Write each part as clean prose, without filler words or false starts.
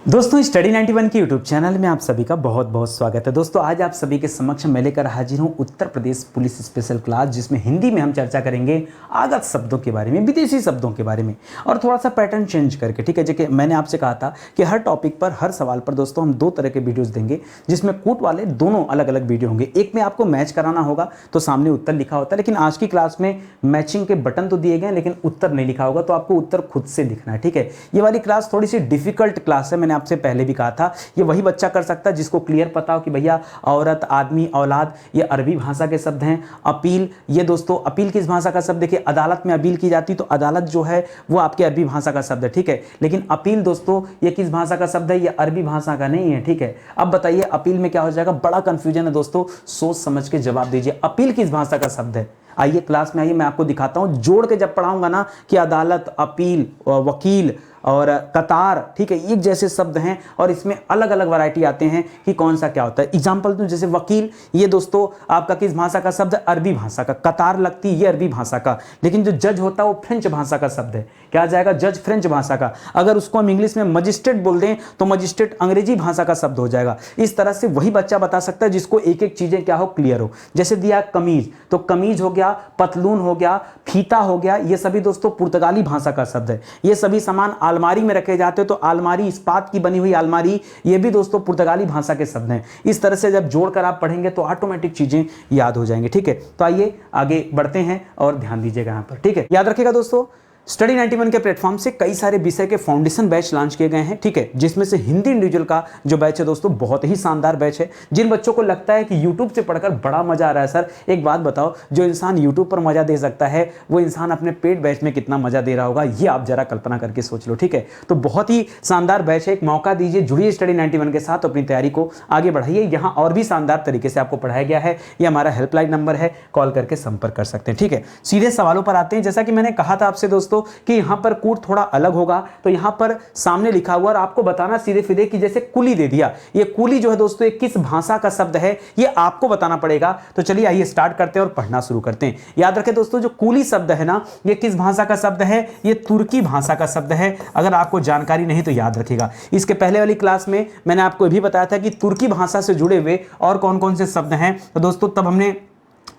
दोस्तों स्टडी 91 के YouTube channel में आप सभी का बहुत बहुत स्वागत है। दोस्तों आज आप सभी के समक्ष मैं लेकर हाजिर हूं Uttar Pradesh police special class, जिसमें हिंदी में हम चर्चा करेंगे आगत शब्दों के बारे में, विदेशी शब्दों के बारे में और थोड़ा सा पैटर्न चेंज करके। ठीक है, जैसे मैंने आपसे कहा था कि हर टॉपिक पर, हर सवाल पर दोस्तों हम दो तरह के वीडियोज़ देंगे, जिसमें कूट वाले दोनों अलग अलग वीडियो होंगे। एक में आपको मैच कराना होगा तो सामने उत्तर लिखा होता है, लेकिन आज की क्लास में मैचिंग के बटन तो दिए गए लेकिन उत्तर नहीं लिखा होगा, तो आपको उत्तर खुद से लिखना है। ठीक है, ये वाली क्लास थोड़ी सी डिफिकल्ट क्लास है, मैंने आपसे पहले भी कहा था। ये वही बच्चा कर सकता है जिसको क्लियर पता हो कि भैया औरत, आदमी, औलाद ये अरबी भाषा के शब्द हैं। अपील, ये दोस्तों अपील किस भाषा का शब्द है? देखिए अदालत में अपील की जाती है तो अदालत जो है वो आपके अरबी भाषा का शब्द है। ठीक है, लेकिन अपील दोस्तों ये किस भाषा का शब्द है? ये अरबी भाषा का नहीं है। ठीक है, अब बताइए अपील में क्या हो जाएगा? बड़ा कंफ्यूजन है दोस्तों, सोच समझ के जवाब दीजिए। अपील किस भाषा का शब्द है? आइए क्लास में आइए, मैं आपको दिखाता हूं जोड़ के जब पढ़ाऊंगा ना कि अदालत, अपील, वकील और कतार, ठीक है, एक जैसे शब्द हैं और इसमें अलग अलग वैरायटी आते हैं कि कौन सा क्या होता है। एग्जांपल दूं, जैसे वकील, ये दोस्तों आपका किस भाषा का शब्द है? अरबी भाषा का। कतार लगती है ये अरबी भाषा का, लेकिन जो जज होता है वो फ्रेंच भाषा का शब्द है। क्या आ जाएगा? जज फ्रेंच भाषा का। अगर उसको हम इंग्लिश में मजिस्ट्रेट बोल दें तो मजिस्ट्रेट अंग्रेजी भाषा का शब्द हो जाएगा। इस तरह से वही बच्चा बता सकता है जिसको एक एक चीजें क्या हो, क्लियर हो। जैसे दिया कमीज, तो कमीज हो गया, पतलून हो गया, फीता हो गया, ये सभी दोस्तों पुर्तगाली भाषा का शब्द है। ये सभी सामान अलमारी में रखे जाते हैं तो अलमारी, इस्पात की बनी हुई अलमारी, ये भी दोस्तों पुर्तगाली भाषा के शब्द हैं। इस तरह से जब जोड़कर आप पढ़ेंगे तो ऑटोमेटिक चीजें याद हो जाएंगी। ठीक है, तो आइए आगे बढ़ते हैं और ध्यान दीजिएगा यहाँ पर। ठीक है, याद रखिएगा दोस्तों, स्टडी 91 के प्लेटफॉर्म से कई सारे विषय के फाउंडेशन बैच लॉन्च किए गए हैं। ठीक है, जिसमें से हिंदी इंडिविजुअल का जो बैच है दोस्तों बहुत ही शानदार बैच है। जिन बच्चों को लगता है कि यूट्यूब से पढ़कर बड़ा मजा आ रहा है, सर एक बात बताओ, जो इंसान यूट्यूब पर मजा दे सकता है वो इंसान अपने पेड बैच में कितना मजा दे रहा होगा, ये आप जरा कल्पना करके सोच लो। ठीक है, तो बहुत ही शानदार बैच है, एक मौका दीजिए, जुड़िए स्टडी 91 के साथ, अपनी तैयारी को आगे बढ़ाइए। यहाँ और भी शानदार तरीके से आपको पढ़ाया गया है। ये हमारा हेल्पलाइन नंबर है, कॉल करके संपर्क कर सकते हैं। ठीक है, सीधे सवालों पर आते हैं। जैसा कि मैंने कहा था आपसे दोस्तों कि यहाँ पर कूट थोड़ा अलग होगा, तो यहां पर सामने लिखा हुआ और आपको बताना सीधे सीधे कि जैसे कुली दे दिया, ये कुली जो है दोस्तों ये किस भाषा का शब्द है ये आपको बताना पड़ेगा। तो चलिए आइए स्टार्ट करते हैं और पढ़ना शुरू करते हैं। याद रखें दोस्तों, जो कुली शब्द है ना, ये किस भाषा का शब्द है? ये तुर्की भाषा का शब्द है। अगर आपको जानकारी नहीं तो याद रखिएगा, इसके पहले वाली क्लास में मैंने आपको ये भी बताया था कि तुर्की भाषा से जुड़े हुए और कौन कौन से शब्द हैं। तो दोस्तों तब हमने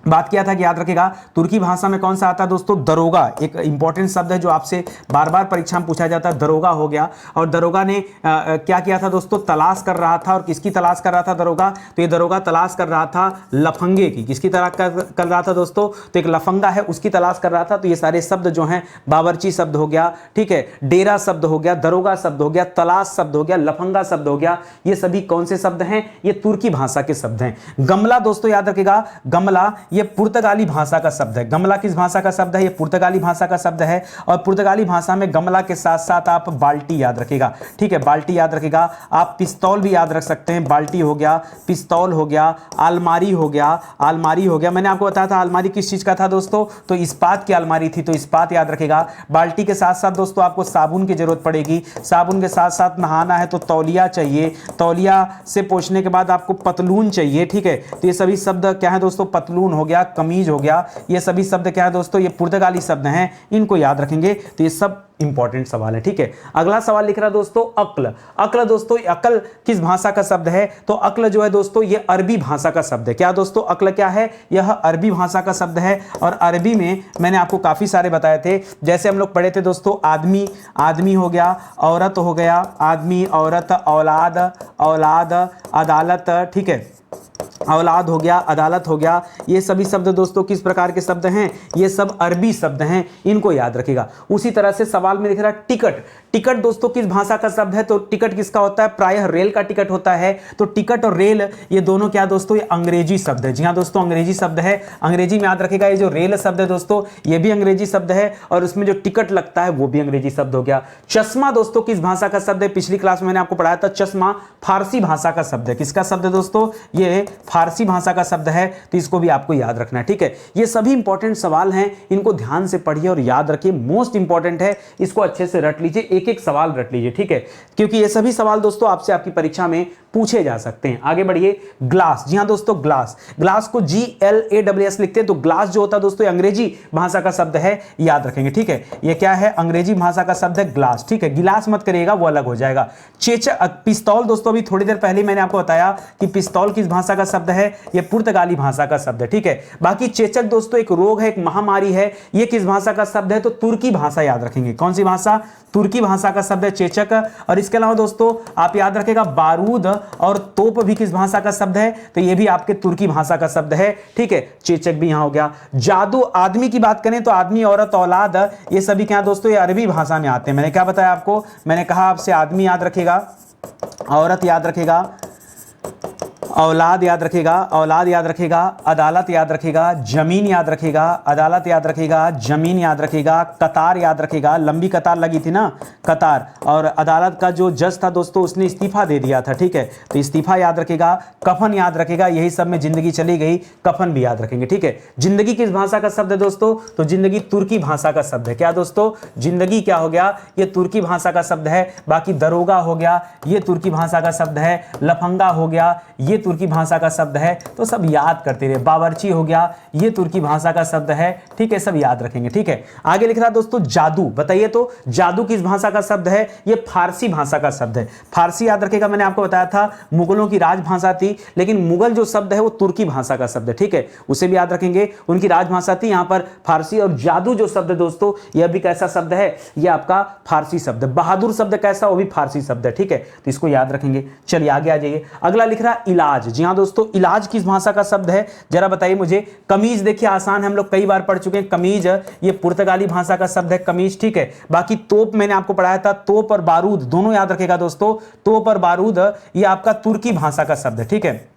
बात किया था कि याद रखेगा तुर्की भाषा में कौन सा आता है दोस्तों? दरोगा, एक इंपॉर्टेंट शब्द है जो आपसे बार बार परीक्षा में पूछा जाता है। दरोगा हो गया, और दरोगा ने क्या किया था दोस्तों? तलाश कर रहा था। और किसकी तलाश कर रहा था दरोगा? तो ये दरोगा तलाश कर रहा था लफंगे की। किसकी तलाश कर रहा था दोस्तों? तो एक लफंगा है उसकी तलाश कर रहा था। तो ये सारे शब्द जो हैं, बावर्ची शब्द हो गया, ठीक है, डेरा शब्द हो गया, दरोगा शब्द हो गया, तलाश शब्द हो गया, लफंगा शब्द हो गया, ये सभी कौन से शब्द हैं? ये तुर्की भाषा के शब्द हैं। गमला दोस्तों याद रखेगा, गमला ये पुर्तगाली भाषा का शब्द है। गमला किस भाषा का शब्द है? ये पुर्तगाली भाषा का शब्द है। और पुर्तगाली भाषा में गमला के साथ साथ आप बाल्टी याद रखेगा। ठीक है, बाल्टी याद रखेगा। आप पिस्तौल भी याद रख सकते हैं। बाल्टी हो गया, पिस्तौल हो गया, अलमारी हो गया, अलमारी हो गया। मैंने आपको बताया था अलमारी किस चीज का था दोस्तों? तो इस्पात की अलमारी थी, तो इस्पात याद रखेगा। बाल्टी के साथ साथ दोस्तों आपको साबुन की जरूरत पड़ेगी। साबुन के साथ साथ नहाना है तो तौलिया चाहिए। तौलिया से पोंछने के बाद आपको पतलून चाहिए। ठीक है, तो ये सभी शब्द क्या है दोस्तों? पतलून हो गया, कमीज हो गया, ये सभी शब्द क्या है दोस्तों? ये पुर्तगाली शब्द हैं, इनको याद रखेंगे। तो ये सब इंपॉर्टेंट सवाल है। ठीक है, अगला सवाल लिख रहा दोस्तों अक्ल। अक्ल दोस्तों, अकल किस भाषा का शब्द है? तो अक्ल जो है दोस्तों ये अरबी भाषा का शब्द है। क्या दोस्तों? अक्ल क्या है? यह अरबी भाषा का शब्द है। और अरबी में मैंने आपको काफी सारे बताए थे। जैसे हम लोग पढ़े थे दोस्तों, आदमी, आदमी हो गया, औरत हो गया, आदमी, औरत, औलाद, औलाद, अदालत, ठीक है, औलाद हो गया, अदालत हो गया, ये सभी शब्द दोस्तों किस प्रकार के शब्द हैं? ये सब अरबी शब्द हैं, इनको याद रखिएगा। उसी तरह से सवाल में दिख रहा है टिकट। टिकट दोस्तों किस भाषा का शब्द है? तो टिकट किसका होता है? प्रायः रेल का टिकट होता है। तो टिकट और रेल ये दोनों क्या दोस्तों? ये अंग्रेजी शब्द है। जी हाँ दोस्तों, अंग्रेजी शब्द है। अंग्रेजी में याद रखिएगा, ये जो रेल शब्द है दोस्तों ये भी अंग्रेजी शब्द है, और उसमें जो टिकट लगता है वो भी अंग्रेजी शब्द हो गया। चश्मा दोस्तों किस भाषा का शब्द है? पिछली क्लास में मैंने आपको पढ़ाया था, चश्मा फारसी भाषा का शब्द है। किसका शब्द है दोस्तों? ये फारसी भाषा का शब्द है, तो इसको भी आपको याद रखना है। ठीक है, ये सभी इंपॉर्टेंट सवाल हैं, इनको ध्यान से पढ़िए और याद रखिए। मोस्ट इंपॉर्टेंट है, इसको अच्छे से रट लीजिए। एक एक सवाल रट लीजिए, ठीक है, क्योंकि ये सभी सवाल दोस्तों आपसे आपकी परीक्षा में पूछे जा सकते हैं। आगे बढ़िए, ग्लास, जी हाँ दोस्तों, ग्लास, ग्लास को GLASS लिखते हैं। तो ग्लास जो होता है दोस्तों, अंग्रेजी भाषा का शब्द है, याद रखेंगे, ठीक है, ये क्या है, अंग्रेजी भाषा का शब्द है ग्लास, ठीक है, गिलास मत करिएगा, वो अलग हो जाएगा। पिस्तौल दोस्तों, अभी थोड़ी देर पहले मैंने आपको बताया कि पिस्तौल किस भाषा का शब्द है, ये पुर्तगाली भाषा का शब्द है, ठीक है। बाकी चेचक दोस्तों एक रोग है, एक महामारी है, ये किस भाषा का शब्द है, तो तुर्की भाषा याद रखेंगे। कौन सी भाषा, तुर्की भाषा का शब्द है चेचक। और इसके अलावा दोस्तों आप याद रखेगा बारूद और तोप भी किस भाषा का शब्द है, तो ये भी आपके तुर्की भाषा का शब्द है, ठीक है, चेचक भी यहां हो गया। जादू, आदमी की बात करें तो आदमी, औरत, औलाद, ये सभी क्या दोस्तों, ये अरबी भाषा में आते हैं। मैंने क्या बताया आपको, मैंने कहा आपसे आदमी याद रखेगा, औरत याद रखेगा, औलाद याद रखेगा, औलाद याद रखेगा, अदालत याद रखेगा, जमीन याद रखेगा, अदालत याद रखेगा, जमीन याद रखेगा, कतार याद रखेगा, लंबी कतार लगी थी ना, कतार, और अदालत का जो जज था दोस्तों उसने इस्तीफा दे दिया था, ठीक है, तो इस्तीफा याद रखेगा, कफन याद रखेगा, यही सब में जिंदगी चली गई, कफन भी याद रखेंगे, ठीक है। जिंदगी किस भाषा का शब्द है दोस्तों, तो जिंदगी तुर्की भाषा का शब्द है। क्या दोस्तों, जिंदगी क्या हो गया, ये तुर्की भाषा का शब्द है। बाकी दरोगा हो गया, ये तुर्की भाषा का शब्द है। लफंगा हो गया, ये तुर्की भाषा का शब्द है। तो सब याद करते रहे। बावर्ची हो गया, ये तुर्की भाषा का शब्द है, ठीक है, सब याद रखेंगे, ठीक है। आगे लिख रहा दोस्तों जादू, बताइए तो जादू किस भाषा का शब्द है, ये फारसी भाषा का शब्द है। फारसी याद रखेगा, मैंने आपको बताया था मुगलों की राजभाषा थी, लेकिन मुगल जो शब्द है वो तुर्की भाषा का शब्द है, ठीक है, उसे भी याद रखेंगे, उनकी राजभाषा थी, यहां पर फारसी। और जादू जो शब्द है दोस्तों, यह भी कैसा शब्द है, यह आपका फारसी शब्द है। बहादुर शब्द कैसा, वो भी फारसी शब्द है, ठीक है, तो इसको याद रखेंगे। चलिए आगे आ जाइए। अगला लिख रहा इलाज, जी हाँ दोस्तों, इलाज किस भाषा का शब्द है, जरा बताइए मुझे। कमीज, देखिए आसान है, हम लोग कई बार पढ़ चुके हैं। कमीज ये पुर्तगाली भाषा का शब्द है, कमीज, ठीक है। बाकी तोप मैंने आपको पढ़ाया था, तोप और बारूद दोनों याद रखेगा दोस्तों। तोप और बारूद ये आपका तुर्की भाषा का शब्द है, ठीक है।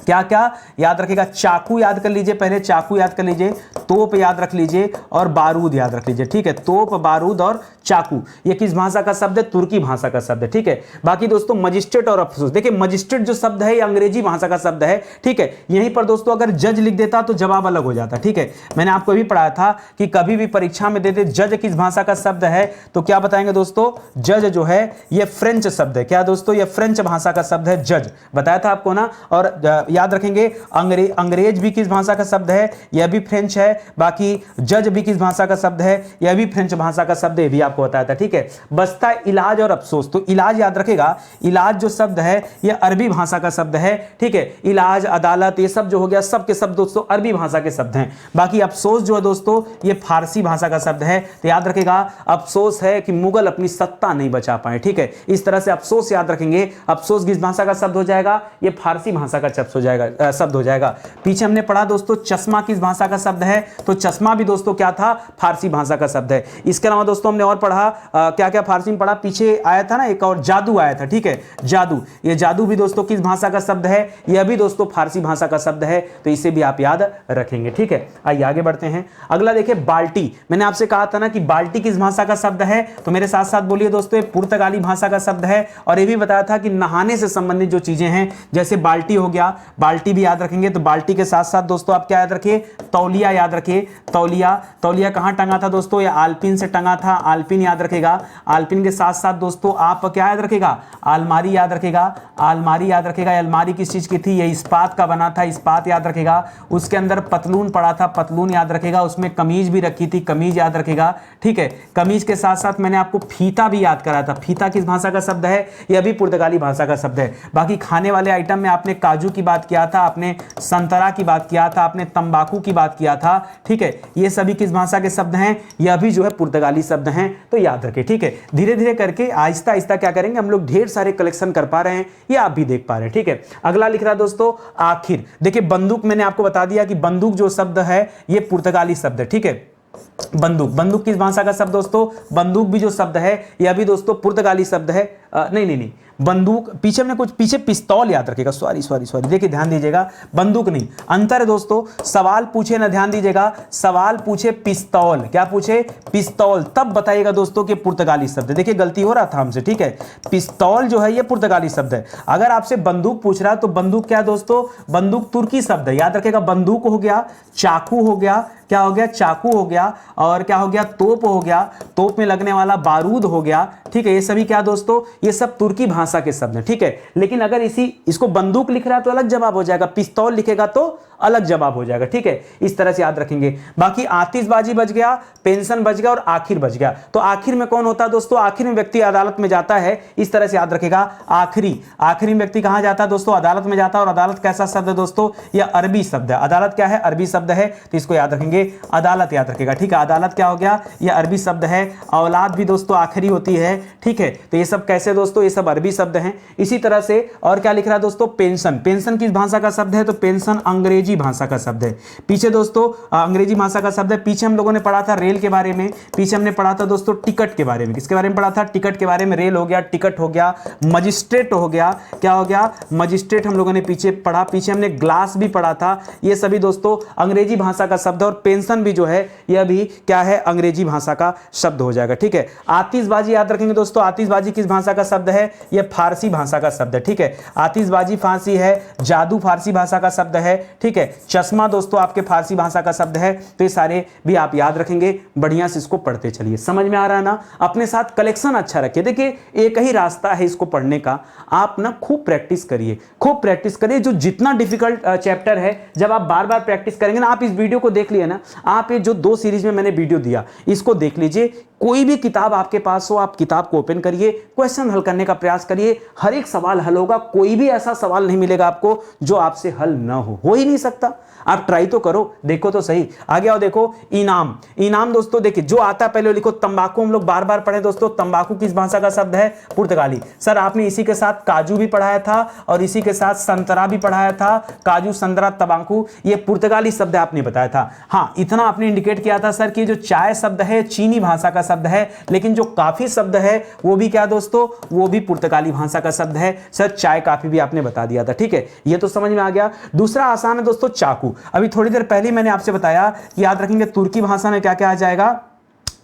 क्या क्या याद रखेगा, चाकू याद कर लीजिए, पहले चाकू याद कर लीजिए, तोप याद रख लीजिए और बारूद याद रख लीजिए, ठीक है। तोप, बारूद और चाकू ये किस भाषा का शब्द है, तुर्की भाषा का शब्द है, ठीक है। बाकी दोस्तों मजिस्ट्रेट और अफसोस, देखिए मजिस्ट्रेट जो शब्द है ये अंग्रेजी भाषा का शब्द है, ठीक है। यहीं पर दोस्तों अगर जज लिख देता तो जवाब अलग हो जाता, ठीक है। मैंने आपको भी पढ़ाया था कि कभी भी परीक्षा में देते जज किस भाषा का शब्द है, तो क्या बताएंगे दोस्तों, जज जो है ये फ्रेंच शब्द है। क्या दोस्तों, ये फ्रेंच भाषा का शब्द है, जज, बताया था आपको ना। और याद रखेंगे अंग्रेज भी किस भाषा का शब्द है, यह भी फ्रेंच है। बाकी जज भी किस भाषा का शब्द है, यह भी फ्रेंच भाषा का शब्द है, भी आपको बताया था, ठीक है। बचता इलाज और अफसोस, तो इलाज याद रखेगा, इलाज जो शब्द है यह अरबी भाषा का शब्द है, ठीक है। इलाज, अदालत, ये सब जो हो गया, सब के सब दोस्तों अरबी भाषा के शब्द हैं। बाकी अफसोस जो है दोस्तों ये फारसी भाषा का शब्द है, तो याद रखेगा अफसोस है कि मुगल अपनी सत्ता नहीं बचा पाए, ठीक है। इस तरह से अफसोस याद रखेंगे। अफसोस किस भाषा का शब्द हो जाएगा, ये फारसी भाषा का शब्द हो जाएगा, शब्द हो जाएगा। पीछे हमने पढ़ा दोस्तों चश्मा किस भाषा का शब्द है, तो चश्मा भी दोस्तों क्या था, फारसी भाषा का शब्द है। इसके अलावा दोस्तों हमने और पढ़ा क्या क्या फारसी में पढ़ा, पीछे आया था ना एक और जादू आया था, ठीक है, जादू, ये जादू भी दोस्तों किस भाषा का शब्द है, यह भी दोस्तों फारसी भाषा का शब्द है, तो इसे भी आप याद रखेंगे, ठीक है। आइए आगे बढ़ते हैं। अगला देखिए बाल्टी, मैंने आपसे कहा था ना कि बाल्टी किस भाषा का शब्द है, तो मेरे साथ साथ बोलिए दोस्तों, ये पुर्तगाली भाषा का शब्द है। और ये भी बताया था कि नहाने से संबंधित जो चीजें हैं, जैसे बाल्टी हो गया, बाल्टी भी याद रखेंगे। तो बाल्टी के साथ साथ दोस्तों आप क्या याद रखिए, तौलिया याद रखिए। तौलिया, तौलिया कहां टंगा था दोस्तों, ये आलपिन से टंगा था, आलपिन याद रखेगा। आलपिन के साथ साथ दोस्तों आप क्या याद रखेगा, अलमारी याद रखेगा। अलमारी याद रखेगा, अलमारी किस चीज की थी, ये इस्पात का बना था, इस्पात याद रखेगा। उसके अंदर पतलून पड़ा था, पतलून याद रखेगा। उसमें कमीज भी रखी थी, कमीज याद रखेगा, ठीक है। कमीज के साथ साथ मैंने आपको फीता भी याद कराया था। फीता किस भाषा का शब्द है, यह भी पुर्तगाली भाषा का शब्द है। बाकी खाने वाले आइटम में आपने काजू की बात किया था, आपने संतरा की बात किया था, आपने तंबाकू की बात किया था, ठीक है। ये सभी किस भाषा के शब्द हैं, यह भी जो है पुर्तगाली शब्द हैं, तो याद रखें, ठीक है। धीरे धीरे करके आहिस्ता आहिस्ता क्या करेंगे, हम लोग ढेर सारे कलेक्शन कर पा रहे हैं, ये आप भी देख पा रहे हैं, ठीक है। अगला लिख रहा दोस्तों आखिर, देखिए बंदूक, मैंने आपको बता दिया कि बंदूक जो शब्द है ये पुर्तगाली शब्द है, ठीक है। बंदूक, बंदूक किस भाषा का शब्द दोस्तों, बंदूक भी जो शब्द है यह भी दोस्तों पुर्तगाली शब्द है। नहीं, बंदूक, पीछे हमने कुछ, पीछे पिस्तौल याद रखेगा, सॉरी, देखिए ध्यान दीजिएगा, बंदूक नहीं, अंतर है दोस्तों। सवाल पूछे ना, ध्यान दीजिएगा, सवाल पूछे पिस्तौल, क्या पूछे, पिस्तौल, तब बताइएगा दोस्तों कि पुर्तगाली शब्द है। देखिए गलती हो रहा था हमसे, ठीक है। पिस्तौल जो है ये पुर्तगाली शब्द है। अगर आपसे बंदूक पूछ रहा है तो बंदूक क्या है दोस्तों, बंदूक तुर्की शब्द है, याद रखेगा। बंदूक हो गया, चाकू हो गया, क्या हो गया, चाकू हो गया, और क्या हो गया, तोप हो गया, तोप में लगने वाला बारूद हो गया, ठीक है। ये सभी क्या दोस्तों, ये सब तुर्की भाषा के शब्द हैं, ठीक है। लेकिन अगर इसको बंदूक लिख रहा है तो अलग जवाब हो जाएगा, पिस्तौल लिखेगा तो अलग जवाब हो जाएगा, ठीक है। इस तरह से याद रखेंगे। बाकी आतिशबाजी बच गया, पेंशन बच गया और आखिर बच गया। तो आखिर में कौन होता है दोस्तों, आखिर में व्यक्ति अदालत में जाता है, इस तरह से याद रखेगा। आखिरी व्यक्ति कहां जाता है दोस्तों, अदालत में जाता है। और अदालत कैसा शब्द है दोस्तों, यह अरबी शब्द है। अदालत क्या है, अरबी शब्द है, तो इसको याद रखेंगे, अदालत याद रखेगा, ठीक है। अदालत क्या हो गया, यह अरबी शब्द है। औलाद भी दोस्तों आखिरी होती है, ठीक है। तो ये सब कैसे दोस्तों, ये सब अरबी शब्द हैं। इसी तरह से और क्या लिख रहा है दोस्तों, पेंशन। पेंशन किस भाषा का शब्द है, तो पेंशन अंग्रेजी भाषा का शब्द है। पीछे दोस्तों अंग्रेजी भाषा का शब्द है। पीछे हम लोगों ने पढ़ा था रेल के बारे में, पीछे हमने पढ़ा था दोस्तों टिकट के बारे में। किसके बारे में पढ़ा था, टिकट के बारे में। रेल हो गया, टिकट हो गया, मजिस्ट्रेट हो गया, क्या हो गया, मजिस्ट्रेट हम लोगों ने पीछे पढ़ा। पीछे हमने ग्लास भी पढ़ा था। ये सभी दोस्तों अंग्रेजी भाषा का शब्द है। और पेंशन भी जो है यह भी क्या है, अंग्रेजी भाषा का शब्द हो जाएगा, ठीक है। आतिशबाजी याद रखेंगे दोस्तों, आतिशबाजी किस भाषा का शब्द है, यह फारसी भाषा का शब्द है, ठीक है। आतिशबाजी फारसी है, जादू फारसी भाषा का शब्द है, ठीक है। चश्मा दोस्तों आपके फारसी भाषा का शब्द है। तो ये सारे भी आप याद रखेंगे, बढ़िया से इसको पढ़ते चलिए। समझ में आ रहा है ना, अपने साथ कलेक्शन अच्छा रखिए। देखिए एक ही रास्ता है इसको पढ़ने का, आप ना खूब प्रैक्टिस करिए, खूब प्रैक्टिस करिए। जो जितना डिफिकल्ट चैप्टर है, जब आप बार बार प्रैक्टिस करेंगे ना, आप इस वीडियो को देख लिए ना, आप ये जो 2 सीरीज में मैंने वीडियो दिया इसको देख लीजिए। कोई भी किताब आपके पास हो, आप किताब को ओपन करिए, क्वेश्चन हल करने का प्रयास करिए। हर एक सवाल हल होगा, कोई भी ऐसा सवाल नहीं मिलेगा आपको जो आपसे हल ना हो ही नहीं सकता। आप ट्राई तो करो, देखो तो सही। आगे आओ, देखो इनाम। इनाम दोस्तों देखिए जो आता है पहले लिखो। तंबाकू हम लोग बार बार पढ़े दोस्तों, तंबाकू किस भाषा का शब्द है, पुर्तगाली। सर आपने इसी के साथ काजू भी पढ़ाया था और इसी के साथ संतरा भी पढ़ाया था। काजू, संतरा, तंबाकू ये पुर्तगाली शब्द आपने बताया था। हाँ इतना आपने इंडिकेट किया था सर कि जो चाय शब्द है चीनी भाषा का शब्द है, लेकिन जो काफी शब्द है वो भी क्या दोस्तों, वो भी पुर्तगाली भाषा का शब्द है। सर चाय काफी भी आपने बता दिया था, ठीक है। ये तो समझ में आ गया। दूसरा आसान है दोस्तों, चाकू। अभी थोड़ी देर पहले मैंने आपसे बताया कि याद रखेंगे तुर्की भाषा में क्या क्या आ जाएगा,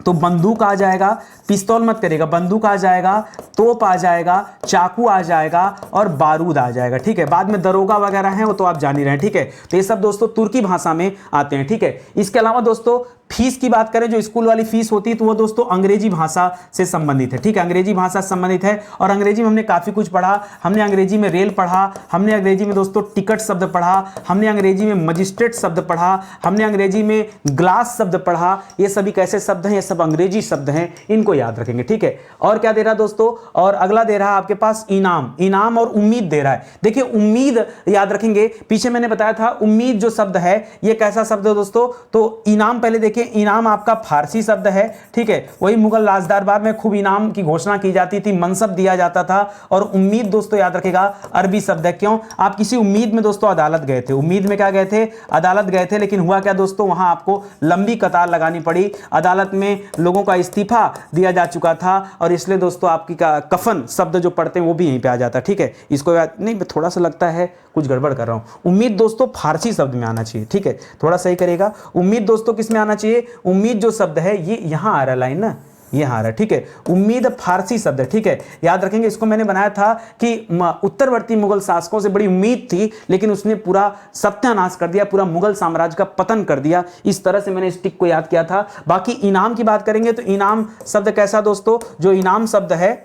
तो बंदूक आ जाएगा, पिस्तौल मत करेगा, बंदूक आ जाएगा, तोप आ जाएगा, चाकू आ जाएगा और बारूद आ जाएगा, ठीक है। बाद में दरोगा वगैरह हैं वो तो आप जान ही रहे हैं, ठीक है। तो ये सब दोस्तों तुर्की भाषा में आते हैं, ठीक है। इसके अलावा दोस्तों फीस की बात करें, जो स्कूल वाली फीस होती है तो वो दोस्तों अंग्रेजी भाषा से संबंधित है, ठीक है। अंग्रेजी भाषा से संबंधित है। और अंग्रेजी में हमने काफी कुछ पढ़ा। हमने अंग्रेजी में रेल पढ़ा, हमने अंग्रेजी में दोस्तों टिकट शब्द पढ़ा, हमने अंग्रेजी में मजिस्ट्रेट शब्द पढ़ा, हमने अंग्रेजी में ग्लास शब्द पढ़ा। ये सभी कैसे शब्द हैं, ये सब अंग्रेजी शब्द हैं, इनको याद रखेंगे, ठीक है। और क्या दे रहा है दोस्तों, और अगला दे रहा है आपके पास इनाम। इनाम और उम्मीद दे रहा है। देखिए उम्मीद याद रखेंगे, पीछे मैंने बताया था उम्मीद जो शब्द है ये कैसा शब्द है दोस्तों, तो इनाम पहले देखिए, इनाम आपका फारसी शब्द है, ठीक है। वही मुगल राज दरबार में खूब इनाम की घोषणा की जाती थी, मनसब दिया जाता था। और उम्मीद दोस्तों याद रखेगा अरबी शब्द है। क्यों, आप किसी उम्मीद में दोस्तों अदालत गए थे, उम्मीद में क्या गए थे, अदालत गए थे, लेकिन हुआ क्या दोस्तों, वहां आपको लंबी कतार लगानी पड़ी। अदालत में लोगों का इस्तीफा दिया जा चुका था और इसलिए दोस्तों आपकी कफन शब्द जो पढ़ते हैं वो भी यहीं पे आ जाता है, ठीक है। इसको नहीं, थोड़ा सा लगता है कुछ गड़बड़ कर रहा हूं। उम्मीद दोस्तों फारसी शब्द में आना चाहिए, ठीक है, थोड़ा सही करेगा। उम्मीद दोस्तों किस में आना चाहिए, उम्मीद जो शब्द है ये यहां आ रहा है, लाइन ना यहां आ रहा है, ठीक है। उम्मीद फारसी शब्द है, ठीक है, याद रखेंगे। इसको मैंने बनाया था कि उत्तरवर्ती मुगल शासकों से बड़ी उम्मीद थी, लेकिन उसने पूरा सत्यानाश कर दिया, पूरा मुगल साम्राज्य का पतन कर दिया। इस तरह से मैंने इस टिक को याद किया था। बाकी इनाम की बात करेंगे तो इनाम शब्द कैसा दोस्तों, जो इनाम शब्द है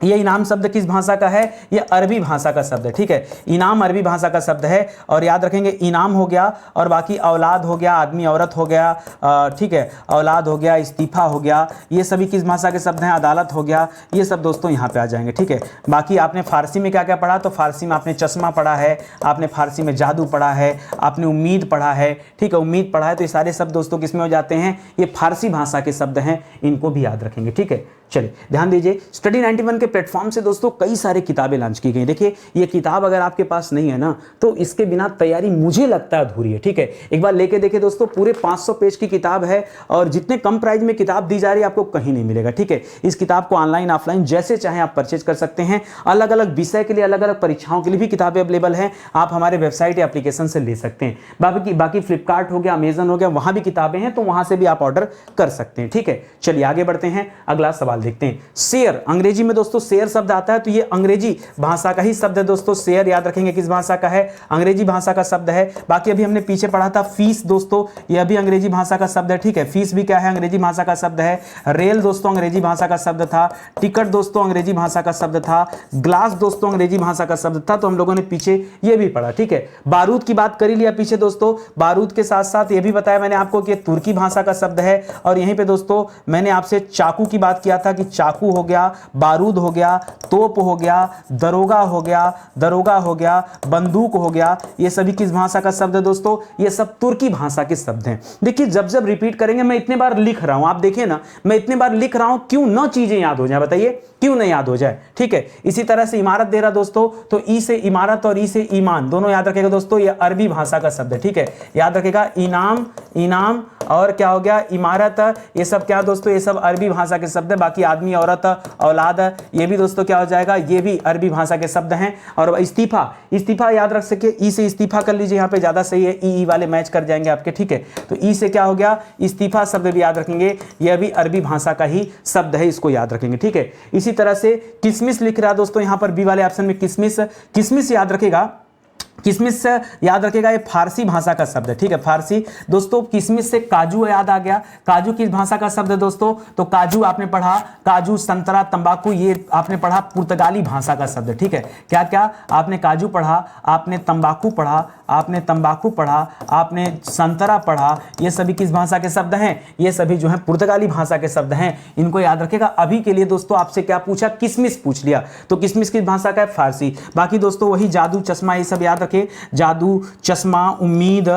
ये इनाम शब्द किस भाषा का है, ये अरबी भाषा का शब्द है, ठीक है। इनाम अरबी भाषा का शब्द है। और याद रखेंगे इनाम हो गया, और बाकी औलाद हो गया, आदमी औरत हो गया, ठीक है, औलाद हो गया, इस्तीफा हो गया, ये सभी किस भाषा के शब्द हैं, अदालत हो गया। ये सब दोस्तों यहाँ पे आ जाएंगे, ठीक है। बाकी आपने फारसी में क्या क्या पढ़ा, तो फारसी में आपने चश्मा पढ़ा है, आपने फारसी में जादू पढ़ा है, आपने उम्मीद पढ़ा है, ठीक है, उम्मीद पढ़ा है। तो ये सारे शब्द दोस्तों किस में हो जाते हैं, ये फारसी भाषा के शब्द हैं, इनको भी याद रखेंगे, ठीक है। चलिए ध्यान दीजिए, स्टडी 91 के प्लेटफॉर्म से दोस्तों कई सारे किताबें लॉन्च की गई। देखिए ये किताब अगर आपके पास नहीं है ना, तो इसके बिना तैयारी मुझे लगता है अधूरी है, ठीक है। एक बार लेके देखिए दोस्तों, पूरे 500 पेज की किताब है और जितने कम प्राइस में किताब दी जा रही है आपको कहीं नहीं मिलेगा, ठीक है। इस किताब को ऑनलाइन ऑफलाइन जैसे चाहे आप परचेज कर सकते हैं। अलग अलग विषय के लिए, अलग अलग परीक्षाओं के लिए भी किताबें अवेलेबल हैं, आप हमारे वेबसाइट या एप्लीकेशन से ले सकते हैं। बाकी फ्लिपकार्ट हो गया, अमेजन हो गया, वहां भी किताबें हैं, तो वहां से भी आप ऑर्डर कर सकते हैं, ठीक है। चलिए आगे बढ़ते हैं, अगला सवाल सवाल देखते हैं। शेयर, अंग्रेजी में दोस्तों शेयर शब्द आता है, तो ये अंग्रेजी भाषा का ही शब्द है दोस्तों। शेयर याद रखेंगे किस भाषा का है, अंग्रेजी भाषा का शब्द है। बाकी अभी हमने पीछे पढ़ा था फीस दोस्तों, यह भी अंग्रेजी भाषा का शब्द है, ठीक है। फीस भी क्या है, अंग्रेजी भाषा का शब्द है। रेल दोस्तों अंग्रेजी भाषा का शब्द था। टिकट दोस्तों अंग्रेजी भाषा का शब्द था। ग्लास दोस्तों अंग्रेजी भाषा का शब्द था, तो हम लोगों ने पीछे ये भी पढ़ा, ठीक है। बारूद की बात कर ही लिया पीछे दोस्तों। बारूद के साथ साथ ये भी बताया मैंने आपको कि तुर्की भाषा का शब्द है। और यहीं पे दोस्तों मैंने आपसे चाकू की बात किया था कि चाकू हो गया, बारूद हो गया, तोप हो गया, दरोगा हो गया, बंदूक हो गया, ये सभी किस भाषा का शब्द है दोस्तों, ये सब तुर्की भाषा के शब्द हैं। देखिए जब जब रिपीट करेंगे, मैं इतने बार लिख रहा हूं, आप देखिए ना, मैं इतने बार लिख रहा हूं, क्यों ना चीजें याद हो जाए, बताइए क्यों नहीं याद हो जाए, ठीक है। इसी तरह से इमारत दे रहा दोस्तों, तो ई से इमारत और ई से ईमान दोनों याद रखेगा दोस्तों, ये अरबी भाषा का शब्द है, ठीक है। याद रखेगा इनाम और क्या हो गया इमारत, ये सब क्या दोस्तों, ये सब अरबी भाषा के शब्द है। बाकी आदमी, औरत, औलाद, ये भी दोस्तों क्या हो जाएगा, ये भी अरबी भाषा के शब्द हैं। और इस्तीफा याद रख सके, ई से इस्तीफा कर लीजिए, यहाँ पे ज्यादा सही है, ई वाले मैच कर जाएंगे आपके, ठीक है। तो ई से क्या हो गया इस्तीफा शब्द भी याद रखेंगे, यह भी अरबी भाषा का ही शब्द है, इसको याद रखेंगे, ठीक है। इसी तरह से किसमिस लिख रहा है दोस्तों, यहाँ पर बी वाले ऑप्शन में किसमिस याद रखेगा। किसमिस याद रखेगा, ये फारसी भाषा का शब्द है, ठीक है। फारसी दोस्तों, किसमिस से काजू याद आ गया। काजू किस भाषा का शब्द है दोस्तों, तो काजू आपने पढ़ा, काजू, संतरा, तंबाकू, ये आपने पढ़ा पुर्तगाली भाषा का शब्द है, ठीक है। क्या क्या आपने काजू पढ़ा, आपने तंबाकू पढ़ा, आपने संतरा पढ़ा, ये सभी किस भाषा के शब्द हैं, ये सभी जो है पुर्तगाली भाषा के शब्द हैं, इनको याद रखेगा। अभी के लिए दोस्तों आपसे क्या पूछा, किसमिस पूछ लिया, तो किसमिस किस भाषा का है, फारसी। बाकी दोस्तों वही जादू, चश्मा, ये सब याद रखे, जादू, चश्मा, उम्मीद,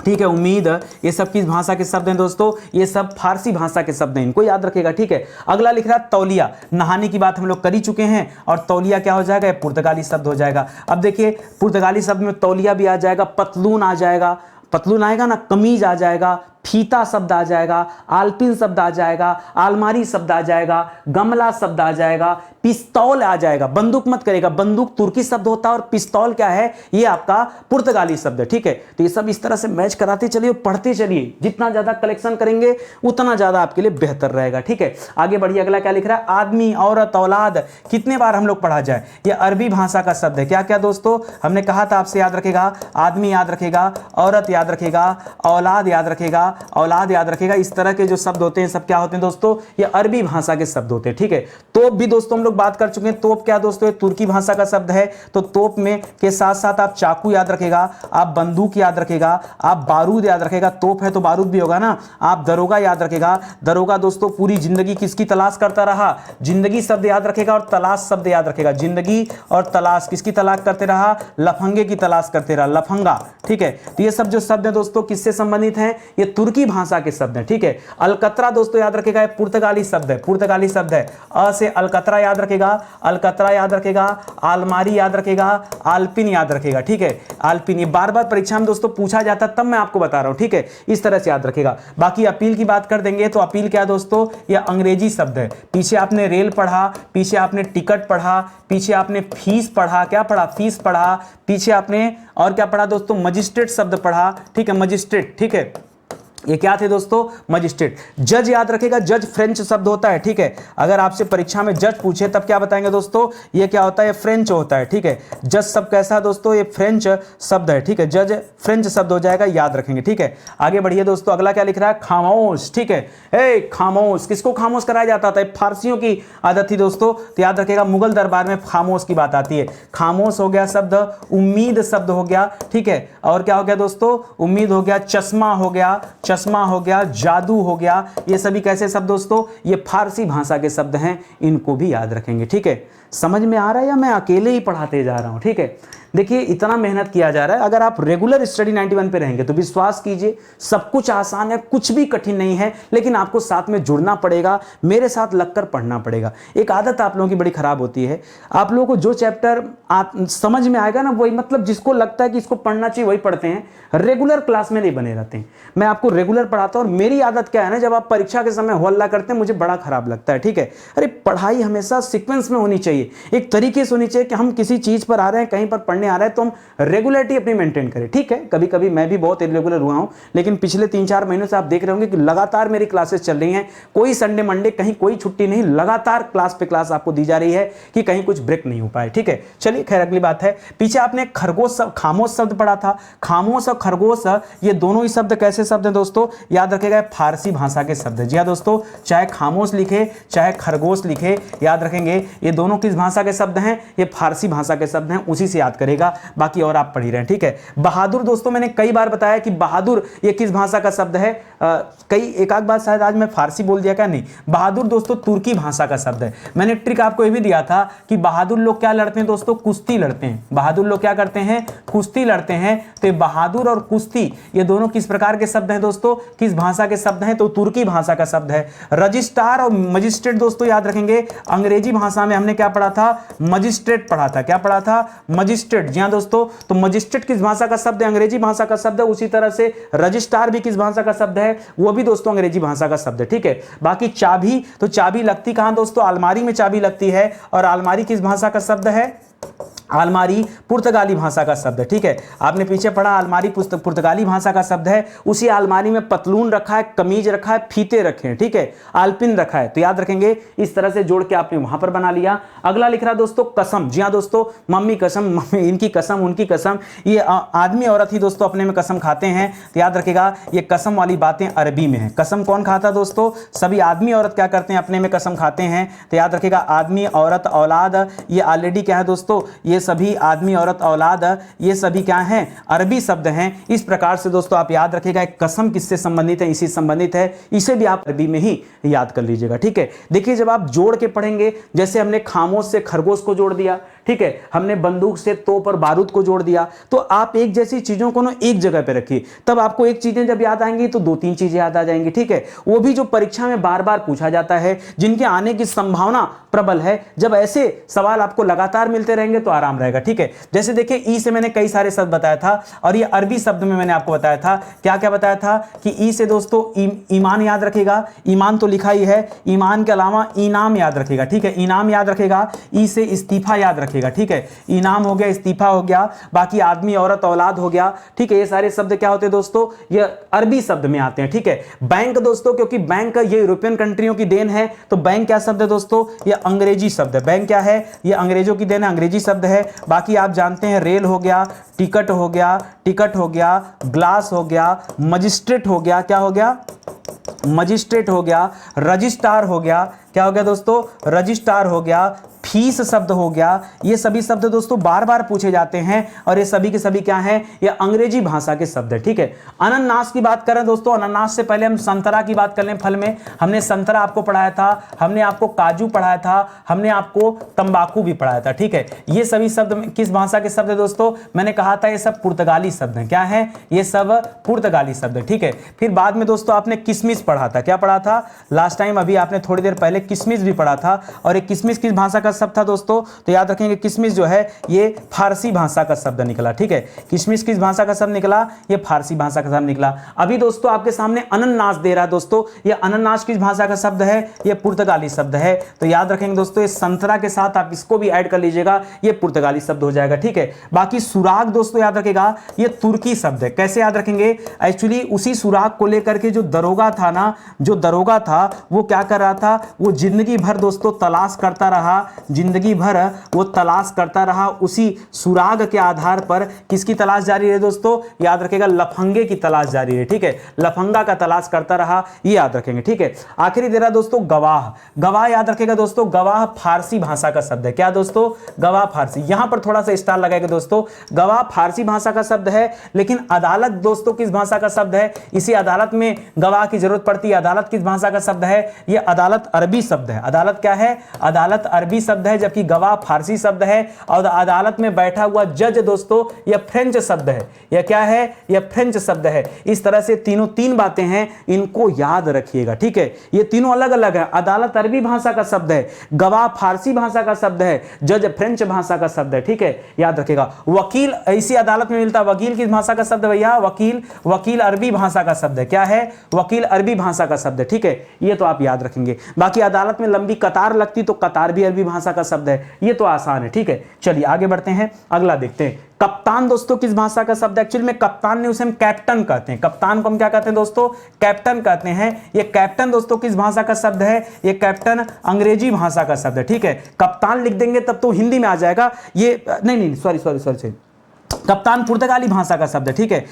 ठीक है, उम्मीद, ये सब किस भाषा के शब्द हैं दोस्तों, ये सब फारसी भाषा के शब्द हैं, इनको याद रखेगा, ठीक है। अगला लिख रहा है तौलिया, नहाने की बात हम लोग कर ही चुके हैं, और तौलिया क्या हो जाएगा, ये पुर्तगाली शब्द हो जाएगा। अब देखिए पुर्तगाली शब्द में तौलिया भी आ जाएगा, पतलून आ जाएगा, पतलून आएगा ना, कमीज आ जाएगा, फीता शब्द आ जाएगा, आलपिन शब्द आ जाएगा, आलमारी शब्द आ जाएगा, गमला शब्द आ जाएगा, पिस्तौल आ जाएगा। बंदूक मत करेगा, बंदूक तुर्की शब्द होता है और पिस्तौल क्या है, ये आपका पुर्तगाली शब्द है, ठीक है। तो ये सब इस तरह से मैच कराते चलिए, पढ़ते चलिए, जितना ज्यादा कलेक्शन करेंगे उतना ज्यादा आपके लिए बेहतर रहेगा, ठीक है। आगे बढ़िए, अगला क्या लिख रहा है, आदमी, औरत, औलाद, कितने बार हम लोग पढ़ा जाए, ये अरबी भाषा का शब्द है। क्या क्या दोस्तों हमने कहा था आपसे, याद रखेगा, आदमी याद रखेगा, औरत याद रखेगा, औलाद याद रखेगा, औलाद याद रखेगा। इस तरह के जो शब्द होते हैं सब क्या होते हैं दोस्तों, ये अरबी भाषा के शब्द होते हैं, ठीक है। तोप भी दोस्तों हम लोग बात कर चुके हैं, तोप क्या दोस्तों, ये तुर्की भाषा का शब्द है। तो तोप में के साथ साथ आप चाकू याद रखेगा, आप बंदूक याद रखेगा, आप बारूद याद रखेगा, तोप है तो बारूद भी होगा ना। आप दरोगा याद रखेगा, दरोगा दोस्तों पूरी जिंदगी किसकी तलाश करता रहा, जिंदगी शब्द याद रखेगा और तलाश शब्द याद रखेगा। जिंदगी और तलाश, किसकी तलाश करते रहा, लफंगे की तलाश करते रहा, लफंगा, ठीक है। तो ये सब जो शब्द है दोस्तों किससे संबंधित हैं, ये तुर्की भाषा के शब्द हैं, ठीक है। अलकतरा दोस्तों याद रखेगा, ये पुर्तगाली शब्द है, पुर्तगाली शब्द है। अ से अलकतरा याद रखेगा, अलकतरा याद रखेगा, आलमारी याद रखेगा, आलपिन याद रखेगा, ठीक है। आलपिन, ये बार बार परीक्षा में दोस्तों पूछा जाता, तब मैं आपको बता रहा हूं, ठीक है। इस तरह से याद रखेगा। बाकी अपील की बात कर देंगे, तो अपील क्या दोस्तों, ये अंग्रेजी शब्द है। पीछे आपने रेल पढ़ा, पीछे आपने टिकट पढ़ा, पीछे आपने फीस पढ़ा, क्या पढ़ा, फीस पढ़ा, पीछे आपने और क्या पढ़ा दोस्तों, मजिस्ट्रेट शब्द पढ़ा, ठीक है, मजिस्ट्रेट, ठीक है। ये क्या थे दोस्तों, मजिस्ट्रेट। जज याद रखेगा, जज फ्रेंच शब्द होता है, ठीक है। अगर आपसे परीक्षा में जज पूछे तब क्या बताएंगे दोस्तों, ये क्या होता है, ये फ्रेंच होता है, ठीक है। जज शब्द कैसा है दोस्तों, ये फ्रेंच शब्द है, ठीक है। जज फ्रेंच शब्द हो जाएगा, याद रखेंगे, ठीक है। आगे बढ़िए दोस्तों, अगला क्या लिख रहा है, खामोश, ठीक है। ए खामोश, किसको खामोश कराया जाता था, फारसियों की आदत थी दोस्तों, तो याद रखेगा मुगल दरबार में खामोश की बात आती है। खामोश हो गया शब्द, उम्मीद शब्द हो गया, ठीक है। और क्या हो गया दोस्तों, उम्मीद हो गया, चश्मा हो गया, चश्मा हो गया, जादू हो गया, ये सभी कैसे शब्द दोस्तों, ये फारसी भाषा के शब्द हैं, इनको भी याद रखेंगे, ठीक है। समझ में आ रहा है या मैं अकेले ही पढ़ाते जा रहा हूं, ठीक है। देखिए इतना मेहनत किया जा रहा है, अगर आप रेगुलर स्टडी 91 पे रहेंगे तो विश्वास कीजिए सब कुछ आसान है, कुछ भी कठिन नहीं है, लेकिन आपको साथ में जुड़ना पड़ेगा, मेरे साथ लगकर पढ़ना पड़ेगा। एक आदत आप लोगों की बड़ी खराब होती है, आप लोगों को जो चैप्टर समझ में आएगा ना वही, मतलब जिसको लगता है कि इसको पढ़ना चाहिए वही पढ़ते हैं, रेगुलर क्लास में नहीं बने रहते हैं। मैं आपको रेगुलर पढ़ाता हूं, और मेरी आदत क्या है ना, जब आप परीक्षा के समय हल्ला करते हैं मुझे बड़ा खराब लगता है, ठीक है। अरे पढ़ाई हमेशा सीक्वेंस में होनी चाहिए, एक तरीके से होनी चाहिए कि हम किसी चीज पर आ रहे हैं, कहीं पर पढ़ने आ रहा है तो हम रेगुलरिटी अपनी मेंटेन करें, ठीक है। कभी कभी मैं भी बहुत इरेगुलर हुआ हूं, लेकिन पिछले 3-4 महीनों से आप देख रहे होंगे कि लगातार मेरी क्लासेस चल रही हैं, कोई संडे मंडे कहीं कोई छुट्टी नहीं, लगातार क्लास पे क्लास आपको दी जा रही है कि कहीं कुछ ब्रेक नहीं हो पाए, ठीक है। चलिए खैर अगली बात है, पीछे आपने खरगोश खामोश शब्द पढ़ा था। खामोश और खरगोश ये दोनों ही शब्द कैसे शब्द हैं दोस्तों, याद रखेगा फारसी भाषा के शब्द है। जी हाँ दोस्तों, चाहे खामोश लिखे चाहे खरगोश लिखे, याद रखेंगे ये दोनों किस भाषा के शब्द हैं, ये फारसी भाषा के शब्द हैं, उसी से याद करेगा, बाकी और आप पढ़ ही रहे हैं, ठीक है। बहादुर दोस्तों मैंने कई बार बताया कि बहादुर ये किस भाषा का शब्द है, एक आध बार शायद आज मैं फारसी बोल दिया क्या, नहीं, बहादुर दोस्तों तुर्की भाषा का शब्द है। मैंने ट्रिक आपको ये भी दिया था कि बहादुर लोग क्या लड़ते हैं दोस्तों, कुश्ती लड़ते हैं। बहादुर लोग क्या करते हैं, कुश्ती लड़ते हैं। तो ये बहादुर और कुश्ती ये दोनों किस प्रकार के शब्द हैं दोस्तों, किस भाषा के शब्द हैं, तो तुर्की भाषा का शब्द है। रजिस्ट्रार और मजिस्ट्रेट दोस्तों याद रखेंगे, अंग्रेजी भाषा में हमने क्या पढ़ा था, मजिस्ट्रेट पढ़ा था। क्या पढ़ा था, मजिस्ट्रेट। जी हाँ दोस्तों, तो मजिस्ट्रेट किस भाषा का शब्द है, अंग्रेजी भाषा का शब्द है। उसी तरह से रजिस्ट्रार भी किस भाषा का शब्द है, वो भी दोस्तों अंग्रेजी भाषा का शब्द है, ठीक है। बाकी चाबी, तो चाबी लगती कहां दोस्तों, अलमारी में चाबी लगती है, और अलमारी किस भाषा का शब्द है, अलमारी पुर्तगाली भाषा का शब्द है, ठीक है। आपने पीछे पढ़ा अलमारी पुर्तगाली भाषा का शब्द है। उसी अलमारी में पतलून रखा है, कमीज रखा है, फीते रखे हैं, ठीक है, आलपिन रखा है। तो याद रखेंगे, इस तरह से जोड़ के आपने वहां पर बना लिया। अगला लिख रहा दोस्तों कसम। जी हाँ दोस्तों, मम्मी कसम, मम्मी इनकी कसम, उनकी कसम, ये आदमी औरत ही दोस्तों अपने में कसम खाते हैं। तो याद रखेगा ये कसम वाली बातें अरबी में है। कसम कौन खाता दोस्तों, सभी आदमी औरत क्या करते हैं, अपने में कसम खाते हैं। तो याद रखेगा आदमी औरत औलाद, ये ऑलरेडी क्या है दोस्तों, ये सभी आदमी औरत औलाद ये सभी क्या हैं, अरबी शब्द हैं। इस प्रकार से दोस्तों आप याद रखिएगा एक कसम किससे संबंधित है, इसी संबंधित है, इसे भी आप अरबी में ही याद कर लीजिएगा, ठीक है। देखिए जब आप जोड़ के पढ़ेंगे, जैसे हमने खामोश से खरगोश को जोड़ दिया, ठीक है, हमने बंदूक से तोप और बारूद को जोड़ दिया, तो आप एक जैसी चीजों को ना एक जगह पे रखिए, तब आपको एक चीजें जब याद आएंगी तो 2-3 चीजें याद आ जाएंगी, ठीक है। वो भी जो परीक्षा में बार बार पूछा जाता है, जिनके आने की संभावना प्रबल है। जब ऐसे सवाल आपको लगातार मिलते रहेंगे तो आराम रहेगा, ठीक है। जैसे देखिए ई से मैंने कई सारे शब्द बताया था, और ये अरबी शब्द में मैंने आपको बताया था, क्या क्या बताया था कि ई से दोस्तों ईमान याद रखेगा, ईमान तो लिखा ही है, ईमान के अलावा इनाम याद रखेगा, ठीक है, इनाम याद रखेगा। ई से इस्तीफा याद रखेगा, ठीक है, इनाम हो गया, इस्तीफा हो गया, बाकी आदमी औरत औलाद हो गया, ठीक है। ये सारे शब्द क्या होते हैं दोस्तों, ये अरबी शब्द में आते हैं, ठीक है। बैंक दोस्तों, क्योंकि बैंक ये यूरोपियन कंट्रियों की देन है, तो बैंक क्या शब्द है दोस्तों, ये अंग्रेजी शब्द है। बैंक क्या है, ये अंग्रेजों की देन है, अंग्रेजी शब्द है। बाकी आप जानते हैं रेल हो गया, टिकट हो गया, टिकट हो गया, ग्लास हो गया, मजिस्ट्रेट हो गया, क्या हो गया, मजिस्ट्रेट हो गया, रजिस्ट्रार हो गया, क्या हो गया दोस्तों, रजिस्ट्रार हो गया, फीस शब्द हो गया। ये सभी शब्द दोस्तों बार बार पूछे जाते हैं, और ये सभी के सभी क्या हैं, ये अंग्रेजी भाषा के शब्द है, ठीक है। अनानास की बात करें दोस्तों, अनानास से पहले हम संतरा की बात कर लें। फल में हमने संतरा आपको पढ़ाया था, हमने आपको काजू पढ़ाया था, हमने आपको तंबाकू भी पढ़ाया था, ठीक है। ये सभी शब्द किस भाषा के शब्द है दोस्तों, मैंने कहा था ये सब पुर्तगाली शब्द हैं। क्या है, ये सब पुर्तगाली शब्द है, ठीक है। फिर बाद में दोस्तों आपने किशमिश पढ़ा था, क्या पढ़ा था लास्ट टाइम, अभी आपने थोड़ी देर पहले किशमिश भी पढ़ा था। और एक किशमिश किस भाषा का शब्द था दोस्तों, तो याद रखेंगे किशमिश जो है ये फारसी भाषा का शब्द निकला, ठीक है। किशमिश किस भाषा का शब्द निकला, ये फारसी भाषा का शब्द निकला। अभी दोस्तों आपके सामने अनन्नास दे रहा है दोस्तों, ये अनन्नास किस भाषा का शब्द है, ये पुर्तगाली शब्द है। तो याद रखेंगे दोस्तों, ये संतरा के साथ आप इसको भी ऐड कर लीजिएगा, ये पुर्तगाली शब्द हो जाएगा, ठीक है। बाकी सुराग दोस्तों याद रखेगा, ये तुर्की शब्द है। कैसे याद रखेंगे, एक्चुअली उसी सुराग को लेकर के जो दरोगा था ना, जो दरोगा था वो क्या कर रहा था, वो जिंदगी भर दोस्तों तलाश करता रहा, जिंदगी भर वो तलाश करता रहा। उसी सुराग के आधार पर किसकी तलाश जारी है दोस्तों, याद रखेगा लफंगे की तलाश जारी है, ठीक है, लफंगा का तलाश करता रहा, ये याद रखेंगे, ठीक है। आखिरी दे रहा दोस्तों गवाह। गवाह याद रखेगा दोस्तों, गवाह फारसी भाषा का शब्द है। क्या दोस्तों, गवाह फारसी, यहां पर थोड़ा सा स्टार लगाएगा दोस्तों, गवाह फारसी भाषा का शब्द है, लेकिन अदालत दोस्तों किस भाषा का शब्द है, इसी अदालत में गवाह की जरूरत पड़ती है। अदालत किस भाषा का शब्द है, यह अदालत अरबी शब्द है। अदालत क्या है, अदालत अरबी शब्द है, जबकि गवाह फारसी शब्द है। और अदालत में बैठा हुआ जज दोस्तों यह फ्रेंच शब्द है। यह क्या है, यह फ्रेंच शब्द है। इस तरह से तीन बातें हैं, इनको याद रखिएगा, ठीक है। ये तीनों अलग अलग है, अदालत अरबी भाषा का शब्द है, गवाह फारसी भाषा का शब्द है, जज फ्रेंच भाषा का शब्द है, ठीक है, याद रखिएगा। वकील इसी अदालत में मिलता है, वकील किस भाषा का शब्द है भैया, वकील, वकील अरबी भाषा का शब्द है। क्या है, वकील अरबी भाषा का शब्द है, ठीक है, ये तो आप याद रखेंगे। बाकी अदालत में लंबी कतार लगती तो कतार भी अरबी भाषा भाषा का शब्द है? ये तो आसान है, ठीक है। चलिए आगे बढ़ते हैं, अगला देखते हैं। कप्तान दोस्तों किस भाषा का शब्द है? एक्चुअली में कप्तान ने उसे हम कैप्टन कहते हैं। कप्तान को हम क्या कहते हैं दोस्तों? कैप्टन कहते हैं। ये कैप्टन दोस्तों किस भाषा का शब्द है? ये कैप्टन अंग्रेजी भाषा का शब्द है, ठीक है। कप्तान लिख देंगे तब तो हिंदी में आ जाएगा। ये नहीं, सॉरी, कप्तान पुर्तगाली भाषा का शब्द है, ठीक है।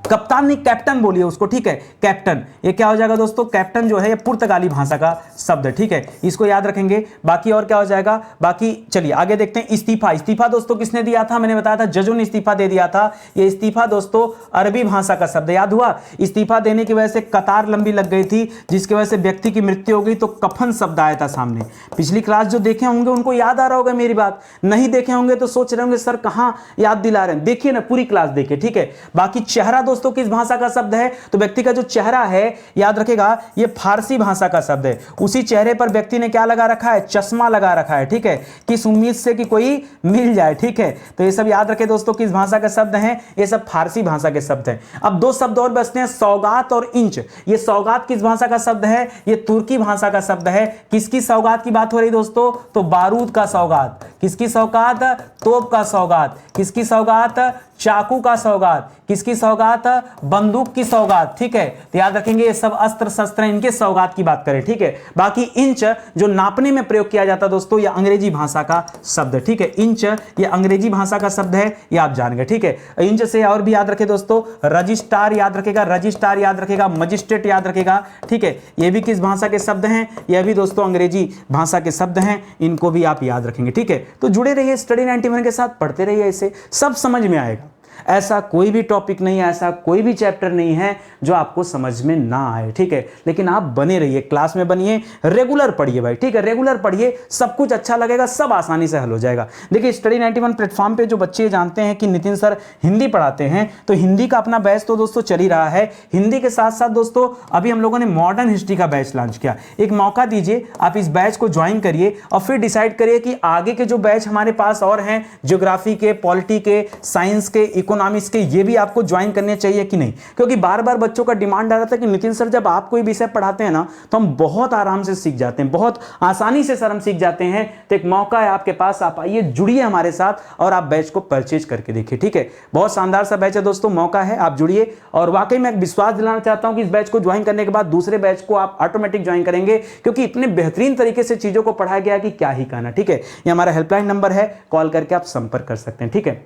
कप्तान नहीं, कैप्टन बोलिए उसको, ठीक है। कैप्टन, ये क्या हो जाएगा दोस्तों? कैप्टन जो है ये पुर्तगाली भाषा का शब्द है, ठीक है। इसको याद रखेंगे। बाकी और क्या हो जाएगा? बाकी चलिए आगे देखते हैं। इस्तीफा, इस्तीफा दोस्तों किसने दिया था? मैंने बताया था जजों ने इस्तीफा दे दिया था। ये इस्तीफा दोस्तों अरबी भाषा का शब्द है, याद हुआ। इस्तीफा देने की वजह से कतार लंबी लग गई थी, जिसकी वजह से व्यक्ति की मृत्यु हो गई, तो कफन शब्द आया था सामने। पिछली क्लास जो देखे होंगे उनको याद आ रहा होगा मेरी बात, नहीं देखे होंगे तो सोच रहे होंगे सर कहां याद दिला रहे हैं। देखिए ना, पूरी क्लास देखिए, ठीक है। बाकी चेहरा दोस्तों किस भाषा का शब्द है? तो व्यक्ति का जो चेहरा है, याद रखेगा, ये फारसी भाषा का शब्द है। उसी चेहरे पर व्यक्ति ने क्या लगा रखा है? चश्मा लगा रखा है, ठीक है। किस उम्मीद से कि कोई मिल जाए, ठीक है। तो ये सब याद रखे दोस्तों, किस भाषा के शब्द हैं? ये सब फारसी भाषा के शब्द हैं। अब दो शब्द और बचते हैं, सौगात और इंच। ये सौगात किस भाषा का शब्द है? ये तुर्की भाषा का शब्द है। किसकी सौगात की बात हो रही दोस्तों? तो बारूद का सौगात। किसकी सौगात? तोप का सौगात। किसकी सौगात? चाकू का सौगात। किसकी सौगात? बंदूक की सौगात, ठीक है। तो याद रखेंगे ये सब अस्त्र शस्त्र, इनके सौगात की बात करें, ठीक है। बाकी इंच जो नापने में प्रयोग किया जाता है दोस्तों, ये अंग्रेजी भाषा का शब्द है, ठीक है। इंच ये अंग्रेजी भाषा का शब्द है, ये आप जान गए, ठीक है। इंच से और भी याद रखे दोस्तों, रजिस्ट्रार याद रखेगा, रजिस्ट्रार याद रखेगा, मजिस्ट्रेट याद रखेगा, ठीक है। ये भी किस भाषा के शब्द हैं? ये भी दोस्तों अंग्रेजी भाषा के शब्द हैं, इनको भी आप याद रखेंगे, ठीक है। तो जुड़े रहिए स्टडी 91 के साथ, पढ़ते रहिए, इसे सब समझ में आएगा। ऐसा कोई भी टॉपिक नहीं है, ऐसा कोई भी चैप्टर नहीं है जो आपको समझ में ना आए, ठीक है। लेकिन आप बने रहिए, क्लास में बनिए, रेगुलर पढ़िए भाई, ठीक है। रेगुलर पढ़िए, सब कुछ अच्छा लगेगा, सब आसानी से हल हो जाएगा। देखिए स्टडी 91 प्लेटफॉर्म पे जो बच्चे जानते हैं कि नितिन सर हिंदी पढ़ाते हैं, तो हिंदी का अपना बैच तो दोस्तों चल ही रहा है। हिंदी के साथ साथ दोस्तों अभी हम लोगों ने मॉडर्न हिस्ट्री का बैच लॉन्च किया। एक मौका दीजिए, आप इस बैच को ज्वाइन करिए और फिर डिसाइड करिए कि आगे के जो बैच हमारे पास और हैं, ज्योग्राफी के, पॉलिटी के, साइंस के, इकोनॉमिक्स के, ये भी आपको ज्वाइन करने चाहिए कि नहीं। क्योंकि बार बार बच्चों का डिमांड आ रहा था कि नितिन सर जब आप कोई विषय पढ़ाते हैं ना, तो हम बहुत आराम से सीख जाते हैं, बहुत आसानी से सर हम सीख जाते हैं। तो एक मौका है आपके पास, आप आइए, जुड़िए हमारे साथ और आप बैच को परचेज करके देखिए, ठीक है। बहुत शानदार सा बैच है दोस्तों, मौका है, आप जुड़िए। और वाकई में एक विश्वास दिलाना चाहता हूं कि इस बैच को ज्वाइन करने के बाद दूसरे बैच को आप ऑटोमेटिक ज्वाइन करेंगे, क्योंकि इतने बेहतरीन तरीके से चीजों को पढ़ाया गया कि क्या ही कहना, ठीक है। ये हमारा हेल्पलाइन नंबर है, कॉल करके आप संपर्क कर सकते हैं, ठीक है।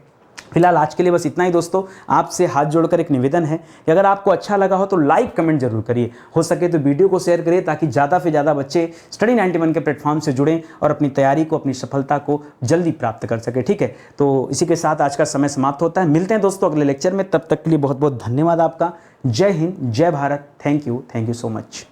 फिलहाल आज के लिए बस इतना ही दोस्तों। आपसे हाथ जोड़कर एक निवेदन है कि अगर आपको अच्छा लगा हो तो लाइक कमेंट जरूर करिए, हो सके तो वीडियो को शेयर करिए, ताकि ज़्यादा से ज़्यादा बच्चे स्टडी 91 के प्लेटफॉर्म से जुड़ें और अपनी तैयारी को, अपनी सफलता को जल्दी प्राप्त कर सके, ठीक है। तो इसी के साथ आज का समय समाप्त होता है। मिलते हैं दोस्तों अगले लेक्चर में, तब तक के लिए बहुत बहुत धन्यवाद आपका। जय हिंद, जय Bharat, thank you so much.